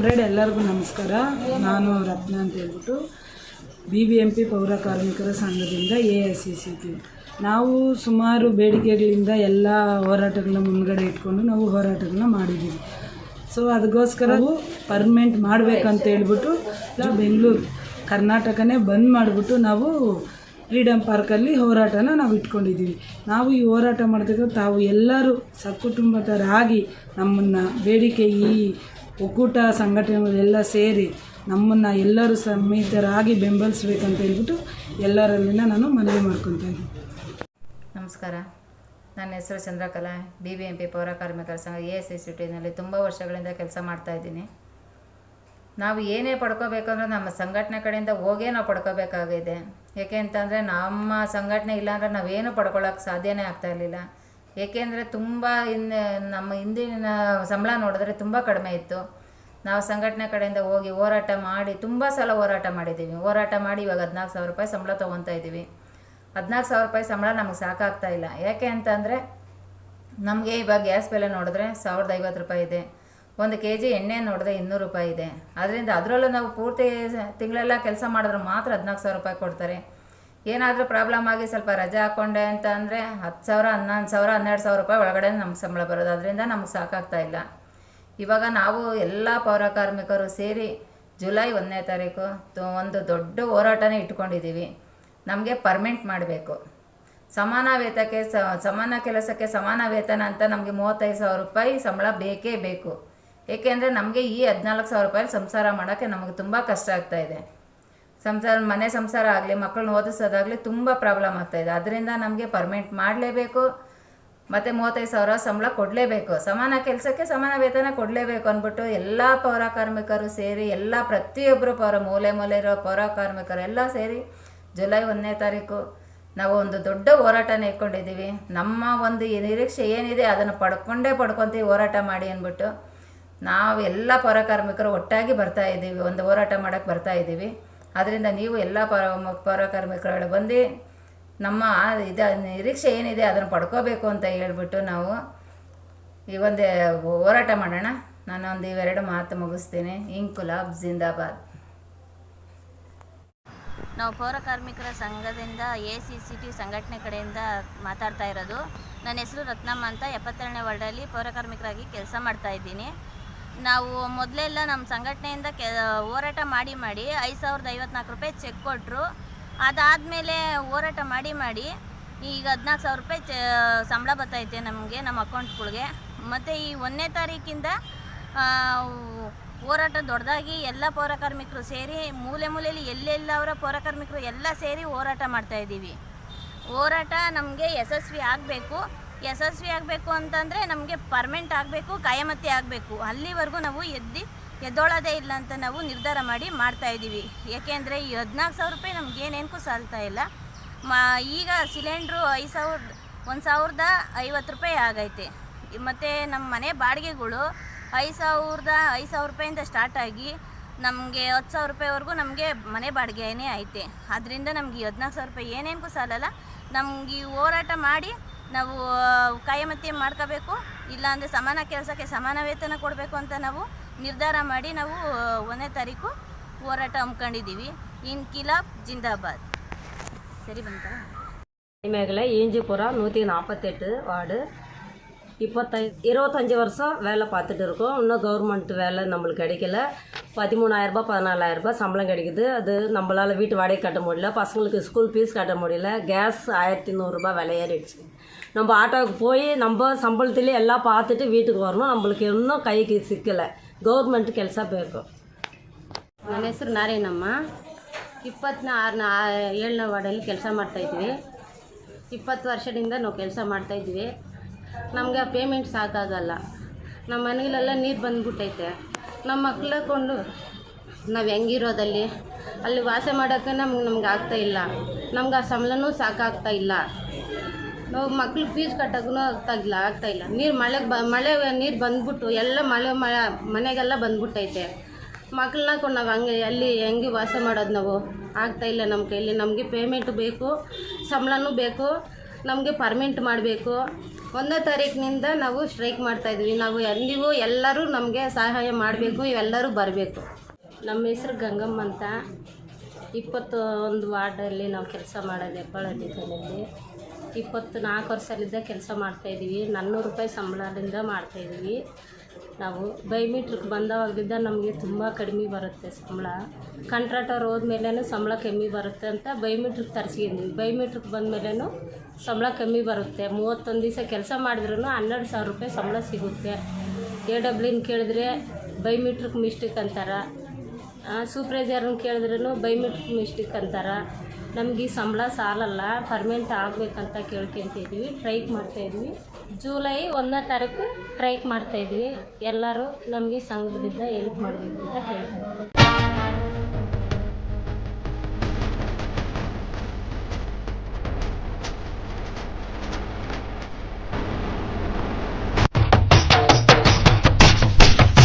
Comrade ಎಲ್ಲರಿಗೂ ನಮಸ್ಕಾರ. ನಾನು ರತ್ನ ಅಂತ ಹೇಳ್ಬಿಟ್ಟು BBMP ಪೌರ ಕಾರ್ಮಿಕರ ಸಂಘದಿಂದ AICCT. ನಾವು ಸುಮಾರು ಬೇಡಿಕೆಗಳಿಂದ ಎಲ್ಲ ಹೋರಾಟಗಳನ್ನ ಮುಂದ್ಗಡೆ ಇಟ್ಕೊಂಡು ನಾವು ಹೋರಾಟಗಳನ್ನ ಮಾಡಿದ್ದೀವಿ. ಸೊ ಅದಕ್ಕೋಸ್ಕರ ಪರ್ಮನೆಂಟ್ ಮಾಡಬೇಕಂತ ಹೇಳ್ಬಿಟ್ಟು ಬೆಂಗಳೂರು ಕರ್ನಾಟಕನೇ ಬಂದ್ ಮಾಡಿಬಿಟ್ಟು ನಾವು ಫ್ರೀಡಮ್ ಪಾರ್ಕಲ್ಲಿ ಹೋರಾಟನ ನಾವು ಇಟ್ಕೊಂಡಿದ್ದೀವಿ. ನಾವು ಈ ಹೋರಾಟ ಮಾಡಿದಾಗ ತಾವು ಎಲ್ಲರೂ ಸಕುಟುಂಬದರಾಗಿ ನಮ್ಮನ್ನು ಬೇಡಿಕೆ ಈ ಒಕ್ಕೂಟ ಸಂಘಟನೆಗಳೆಲ್ಲ ಸೇರಿ ನಮ್ಮನ್ನು ಎಲ್ಲರೂ ಸಮೇತರಾಗಿ ಬೆಂಬಲಿಸ್ಬೇಕಂತ ಹೇಳ್ಬಿಟ್ಟು ಎಲ್ಲರಲ್ಲಿನ ನಾನು ಮನವಿ ಮಾಡ್ಕೊತಾ ಇದ್ದೀನಿ. ನಮಸ್ಕಾರ, ನನ್ನ ಹೆಸರು ಚಂದ್ರಕಲಾ. BBMP ಪೌರ ಕಾರ್ಮಿಕರ ಸಂಘ AICCTನಲ್ಲಿ ತುಂಬ ವರ್ಷಗಳಿಂದ ಕೆಲಸ ಮಾಡ್ತಾಯಿದ್ದೀನಿ. ನಾವು ಏನೇ ಪಡ್ಕೋಬೇಕಂದ್ರೆ ನಮ್ಮ ಸಂಘಟನೆ ಕಡೆಯಿಂದ ಹೋಗೇ ನಾವು ಪಡ್ಕೋಬೇಕಾಗಿದೆ. ಏಕೆ ಅಂತಂದರೆ ನಮ್ಮ ಸಂಘಟನೆ ಇಲ್ಲಾಂದರೆ ನಾವೇನು ಪಡ್ಕೊಳ್ಳೋಕೆ ಸಾಧ್ಯನೇ ಆಗ್ತಾಯಿರಲಿಲ್ಲ. ಏಕೆಂದರೆ ತುಂಬ ನಮ್ಮ ಹಿಂದಿನ ಸಂಬಳ ನೋಡಿದ್ರೆ ತುಂಬ ಕಡಿಮೆ ಇತ್ತು. ನಾವು ಸಂಘಟನೆ ಕಡೆಯಿಂದ ಹೋಗಿ ಹೋರಾಟ ಮಾಡಿ ತುಂಬ ಸಲ ಹೋರಾಟ ಮಾಡಿದ್ದೀವಿ. ಹೋರಾಟ ಮಾಡಿ ಇವಾಗ 14,000 ರೂಪಾಯಿ ಸಂಬಳ ತೊಗೊತಾ ಇದ್ದೀವಿ. 14,000 ರೂಪಾಯಿ ಸಂಬಳ ನಮಗೆ ಸಾಕಾಗ್ತಾ ಇಲ್ಲ. ಯಾಕೆ ಅಂತಂದರೆ ನಮಗೆ ಇವಾಗ ಗ್ಯಾಸ್ ಬೆಲೆ ನೋಡಿದ್ರೆ 1,050 ರೂಪಾಯಿ ಇದೆ. 1 kg ಎಣ್ಣೆ ನೋಡಿದ್ರೆ 200 ರೂಪಾಯಿ ಇದೆ. ಅದರಿಂದ ಅದರಲ್ಲೂ ನಾವು ಪೂರ್ತಿ ತಿಂಗಳೆಲ್ಲ ಕೆಲಸ ಮಾಡಿದ್ರೆ ಮಾತ್ರ 14,000 ರೂಪಾಯಿ ಕೊಡ್ತಾರೆ. ಏನಾದರೂ ಪ್ರಾಬ್ಲಮ್ ಆಗಿ ಸ್ವಲ್ಪ ರಜೆ ಹಾಕ್ಕೊಂಡೆ ಅಂತ ಅಂದರೆ 10,000, 11,000, 12,000 ರೂಪಾಯಿ ಒಳಗಡೆ ನಮ್ಗೆ ಸಂಬಳ ಬರೋದು. ಅದರಿಂದ ನಮ್ಗೆ ಸಾಕಾಗ್ತಾ ಇಲ್ಲ. ಇವಾಗ ನಾವು ಎಲ್ಲ ಪೌರ ಕಾರ್ಮಿಕರು ಸೇರಿ ಜುಲೈ 1ನೇ ತಾರೀಕು ಒಂದು ದೊಡ್ಡ ಹೋರಾಟನೇ ಇಟ್ಕೊಂಡಿದ್ದೀವಿ. ನಮಗೆ ಪರ್ಮನೆಂಟ್ ಮಾಡಬೇಕು. ಸಮಾನ ವೇತನಕ್ಕೆ ಸಮಾನ ಕೆಲಸಕ್ಕೆ ಸಮಾನ ವೇತನ ಅಂತ ನಮಗೆ 35,000 ರೂಪಾಯಿ ಸಂಬಳ ಬೇಕೇ ಬೇಕು. ಏಕೆಂದರೆ ನಮಗೆ ಈ 14,000 ರೂಪಾಯಿ ಸಂಸಾರ ಮಾಡೋಕ್ಕೆ ನಮಗೆ ತುಂಬ ಕಷ್ಟ ಆಗ್ತಾಯಿದೆ. ಮನೆ ಸಂಸಾರ ಆಗಲಿ, ಮಕ್ಕಳನ್ನ ಓದಿಸೋದಾಗಲಿ ತುಂಬ ಪ್ರಾಬ್ಲಮ್ ಆಗ್ತಾಯಿದೆ. ಅದರಿಂದ ನಮಗೆ ಪರ್ಮನೆಂಟ್ ಮಾಡಲೇಬೇಕು ಮತ್ತು 35,000 ಸಂಬಳ ಕೊಡಲೇಬೇಕು. ಸಮಾನ ಕೆಲಸಕ್ಕೆ ಸಮಾನ ವೇತನ ಕೊಡಲೇಬೇಕು ಅಂದ್ಬಿಟ್ಟು ಎಲ್ಲ ಪೌರ ಕಾರ್ಮಿಕರು ಸೇರಿ ಎಲ್ಲ ಪ್ರತಿಯೊಬ್ಬರು ಮೂಲೆ ಇರೋ ಪೌರ ಕಾರ್ಮಿಕರು ಎಲ್ಲ ಸೇರಿ ಜುಲೈ 1ನೇ ತಾರೀಕು ನಾವು ಒಂದು ದೊಡ್ಡ ಹೋರಾಟನ ಇಟ್ಕೊಂಡಿದ್ದೀವಿ. ನಮ್ಮ ಒಂದು ನಿರೀಕ್ಷೆ ಏನಿದೆ ಅದನ್ನು ಪಡ್ಕೊತೀವಿ ಹೋರಾಟ ಮಾಡಿ ಅಂದ್ಬಿಟ್ಟು ನಾವು ಎಲ್ಲ ಪೌರ ಕಾರ್ಮಿಕರು ಒಟ್ಟಾಗಿ ಬರ್ತಾಯಿದ್ದೀವಿ, ಒಂದು ಹೋರಾಟ ಮಾಡೋಕ್ಕೆ ಬರ್ತಾಯಿದ್ದೀವಿ. ಅದರಿಂದ ನೀವು ಎಲ್ಲ ಪೌರ ಕಾರ್ಮಿಕರುಗಳು ಬಂದು ನಮ್ಮ ನಿರೀಕ್ಷೆ ಏನಿದೆ ಅದನ್ನು ಪಡ್ಕೋಬೇಕು ಅಂತ ಹೇಳ್ಬಿಟ್ಟು ನಾವು ಈ ಒಂದು ಹೋರಾಟ ಮಾಡೋಣ. ನಾನೊಂದು ಇವೆರಡು ಮಾತು ಮುಗಿಸ್ತೀನಿ. ಇಂಕುಲಾಬ್ ಜಿಂದಾಬಾದ್. ನಾವು ಪೌರ ಕಾರ್ಮಿಕರ ಸಂಘದಿಂದ AICCT ಸಂಘಟನೆ ಕಡೆಯಿಂದ ಮಾತಾಡ್ತಾ ಇರೋದು. ನನ್ನ ಹೆಸರು ರತ್ನಮ್ಮ ಅಂತ 72ನೇ ವಾರ್ಡಲ್ಲಿ ಪೌರ ಕಾರ್ಮಿಕರಾಗಿ ಕೆಲಸ ಮಾಡ್ತಾಯಿದ್ದೀನಿ. ನಾವು ಮೊದಲೆಲ್ಲ ನಮ್ಮ ಸಂಘಟನೆಯಿಂದ ಹೋರಾಟ ಮಾಡಿ 5,054 ರೂಪಾಯಿ ಚೆಕ್ ಕೊಟ್ಟರು. ಅದಾದಮೇಲೆ ಹೋರಾಟ ಮಾಡಿ ಈಗ 14,000 ರೂಪಾಯಿ ಸಂಬಳ ಬರ್ತೈತೆ ನಮಗೆ, ನಮ್ಮ ಅಕೌಂಟ್ಗಳಿಗೆ. ಮತ್ತು ಈ 1ನೇ ತಾರೀಕಿಂದ ಹೋರಾಟ ದೊಡ್ಡದಾಗಿ ಎಲ್ಲ ಪೌರ ಕಾರ್ಮಿಕರು ಸೇರಿ ಮೂಲೆಯಲ್ಲಿ ಎಲ್ಲೆಲ್ಲವರ ಪೌರ ಕಾರ್ಮಿಕರು ಎಲ್ಲ ಸೇರಿ ಹೋರಾಟ ಮಾಡ್ತಾಯಿದ್ದೀವಿ. ಹೋರಾಟ ನಮಗೆ ಯಶಸ್ವಿ ಆಗಬೇಕು ಅಂತಂದರೆ ನಮಗೆ ಪರ್ಮನೆಂಟ್ ಆಗಬೇಕು, ಕಾಯಮತ್ತೆ ಆಗಬೇಕು. ಅಲ್ಲಿವರೆಗೂ ನಾವು ಎದ್ದೋಳೋದೇ ಇಲ್ಲ ಅಂತ ನಾವು ನಿರ್ಧಾರ ಮಾಡಿ ಮಾಡ್ತಾಯಿದ್ದೀವಿ. ಏಕೆಂದರೆ ಈ 14,000 ರೂಪಾಯಿ ನಮಗೇನೇನಕ್ಕೂ ಸಾಲ್ತಾ ಇಲ್ಲ. ಈಗ ಸಿಲಿಂಡ್ರು 1,050 ರೂಪಾಯಿ ಆಗೈತೆ. ಮತ್ತು ನಮ್ಮ ಮನೆ ಬಾಡಿಗೆಗಳು 5,000 ರೂಪಾಯಿಂದ ಸ್ಟಾರ್ಟ್ ಆಗಿ ನಮಗೆ 10,000 ರೂಪಾಯಿವರೆಗೂ ನಮಗೆ ಮನೆ ಬಾಡಿಗೆನೇ ಐತೆ. ಅದರಿಂದ ನಮ್ಗೆ 14,000 ರೂಪಾಯಿ ಏನೇನಕ್ಕೂ ಸಾಲಲ್ಲ. ನಮ್ಗೆ ಈ ಹೋರಾಟ ಮಾಡಿ ನಾವು ಕಾಯಮತ್ತೆ ಮಾಡ್ಕೋಬೇಕು, ಇಲ್ಲಾಂದರೆ ಸಮಾನ ಕೆಲಸಕ್ಕೆ ಸಮಾನ ವೇತನ ಕೊಡಬೇಕು ಅಂತ ನಾವು ನಿರ್ಧಾರ ಮಾಡಿ ನಾವು 1ನೇ ತಾರೀಕು ಹೋರಾಟ ಹಮ್ಮಿಕೊಂಡಿದ್ದೀವಿ. ಇನ್ಕಿಲಾಬ್ ಜಿಂದಾಬಾದ್. சரி பண்ணுறா. மேகலை ஈஞ்சிபுரம் 148 வார்டு. 25 வருஷம் வேலை பார்த்துட்டு இருக்கோம். இன்னும் கவர்மெண்ட் வேலை நம்மளுக்கு கிடைக்கல. 13,000 ரூபாய் 14,000 ரூபாய் சம்பளம் கிடைக்குது. அது நம்மளால் வீட்டு வாடகை கட்ட முடியல, பசங்களுக்கு ஸ்கூல் ஃபீஸ் கட்ட முடியல. கேஸ் 1,100 ரூபாய் விலை ஏறிடுச்சு. நம்ம ஆட்டோவுக்கு போய் நம்ம சம்பளத்துலேயே எல்லாம் பார்த்துட்டு வீட்டுக்கு வரணும். நம்மளுக்கு இன்னும் கைக்கு ಸಿಕ್ಕಲ್ಲ. ಗೌರ್ಮೆಂಟ್ ಕೆಲಸ ಬೇಕು. ನನ್ನ ಹೆಸರು ನಾರಾಯಣಮ್ಮ. 27ನೇ ವಾರ್ಡಲ್ಲಿ ಕೆಲಸ ಮಾಡ್ತಾಯಿದ್ವಿ. 20 ವರ್ಷದಿಂದ ನಾವು ಕೆಲಸ ಮಾಡ್ತಾಯಿದ್ವಿ. ನಮಗೆ ಆ ಪೇಮೆಂಟ್ ಸಾಕಾಗಲ್ಲ. ನಮ್ಮ ಮನೆಗಳೆಲ್ಲ ನೀರು ಬಂದ್ಬಿಟ್ಟೈತೆ. ನಮ್ಮ ಮಕ್ಕಳಕೊಂಡು ನಾವು ಹೆಂಗಿರೋದಲ್ಲಿ ಅಲ್ಲಿ ವಾಸ ಮಾಡೋಕ್ಕೆ ನಮ್ಗೆ ಆಗ್ತಾಯಿಲ್ಲ. ನಮ್ಗೆ ಆ ಸಂಬಳನೂ ಸಾಕಾಗ್ತಾ ಇಲ್ಲ. ನಾವು ಮಕ್ಳಿಗೆ ಫೀಸ್ ಕಟ್ಟೋಕ್ಕೂ ಆಗ್ತಾಯಿಲ್ಲ. ಮಳೆ ನೀರು ಬಂದ್ಬಿಟ್ಟು ಎಲ್ಲ ಮನೆಗೆಲ್ಲ ಬಂದ್ಬಿಟ್ಟೈತೆ. ಮಕ್ಕಳನ್ನ ಕೊಂಡು ನಾವು ಹೆಂಗೆ ವಾಸ ಮಾಡೋದು ನಾವು ಆಗ್ತಾಯಿಲ್ಲ ನಮ್ಮ ಕೈಲಿ. ನಮಗೆ ಪೇಮೆಂಟ್ ಬೇಕು, ಸಂಬಳನೂ ಬೇಕು, ನಮಗೆ ಪರ್ಮೆಂಟ್ ಮಾಡಬೇಕು. 1ನೇ ತಾರೀಕಿನಿಂದ ನಾವು ಸ್ಟ್ರೈಕ್ ಮಾಡ್ತಾಯಿದ್ವಿ. ನೀವು ಎಲ್ಲರೂ ನಮಗೆ ಸಹಾಯ ಮಾಡಬೇಕು, ಇವೆಲ್ಲರೂ ಬರಬೇಕು. ನಮ್ಮ ಹೆಸರು ಗಂಗಮ್ಮ ಅಂತ. 21 ವಾರ್ಡಲ್ಲಿ ನಾವು ಕೆಲಸ ಮಾಡೋದು ಹೆಬ್ಬಾಳ ಡಿಪೋನಲ್ಲಿ. 24 ವರ್ಷದಿಂದ ಕೆಲಸ ಮಾಡ್ತಾಯಿದ್ದೀವಿ. 400 ರೂಪಾಯಿ ಸಂಬಳದಿಂದ ಮಾಡ್ತಾಯಿದ್ದೀವಿ. ನಾವು ಬಯೋಮೆಟ್ರಿಕ್ ಬಂದವಾಗಲಿಂದ ನಮಗೆ ತುಂಬ ಕಡಿಮೆ ಬರುತ್ತೆ ಸಂಬಳ. ಕಾಂಟ್ರಾಕ್ಟರ್ ಹೋದ್ಮೇಲೆ ಸಂಬಳ ಕಮ್ಮಿ ಬರುತ್ತೆ ಅಂತ ಬಯೋಮೆಟ್ರಿಕ್ ತರಿಸ್ಕೊಂಡಿದ್ವಿ. ಬಯೋಮೆಟ್ರಿಕ್ ಬಂದಮೇಲೆ ಸಂಬಳ ಕಮ್ಮಿ ಬರುತ್ತೆ. 31 ದಿವಸ ಕೆಲಸ ಮಾಡಿದ್ರೂ 12,000 ರೂಪಾಯಿ ಸಂಬಳ ಸಿಗುತ್ತೆ. AWN ಕೇಳಿದ್ರೆ ಬಯೋಮೆಟ್ರಿಕ್ ಮಿಸ್ಟೇಕ್ ಅಂತಾರೆ. ಸೂಪ್ರೈಸರ್ನ ಕೇಳಿದ್ರೂ ಬಯೋಮೆಟ್ರಿಕ್ ಮಿಸ್ಟೇಕ್ ಅಂತಾರೆ. ನಮಗೆ ಈ ಸಂಬಳ ಸಾಲಲ್ಲ, ಪರ್ಮನೆಂಟ್ ಆಗಬೇಕಂತ ಕೇಳ್ಕೊತಿದ್ವಿ. ಟ್ರೈಕ್ ಮಾಡ್ತಾಯಿದ್ವಿ. ಜುಲೈ 1ನೇ ತಾರೀಕು ಟ್ರೈಕ್ ಮಾಡ್ತಾಯಿದ್ವಿ. ಎಲ್ಲರೂ ನಮಗೆ ಸಂಘದಿಂದ ಹೆಲ್ಪ್ ಮಾಡಬೇಕು ಅಂತ ಕೇಳ್ಕೊತೀವಿ.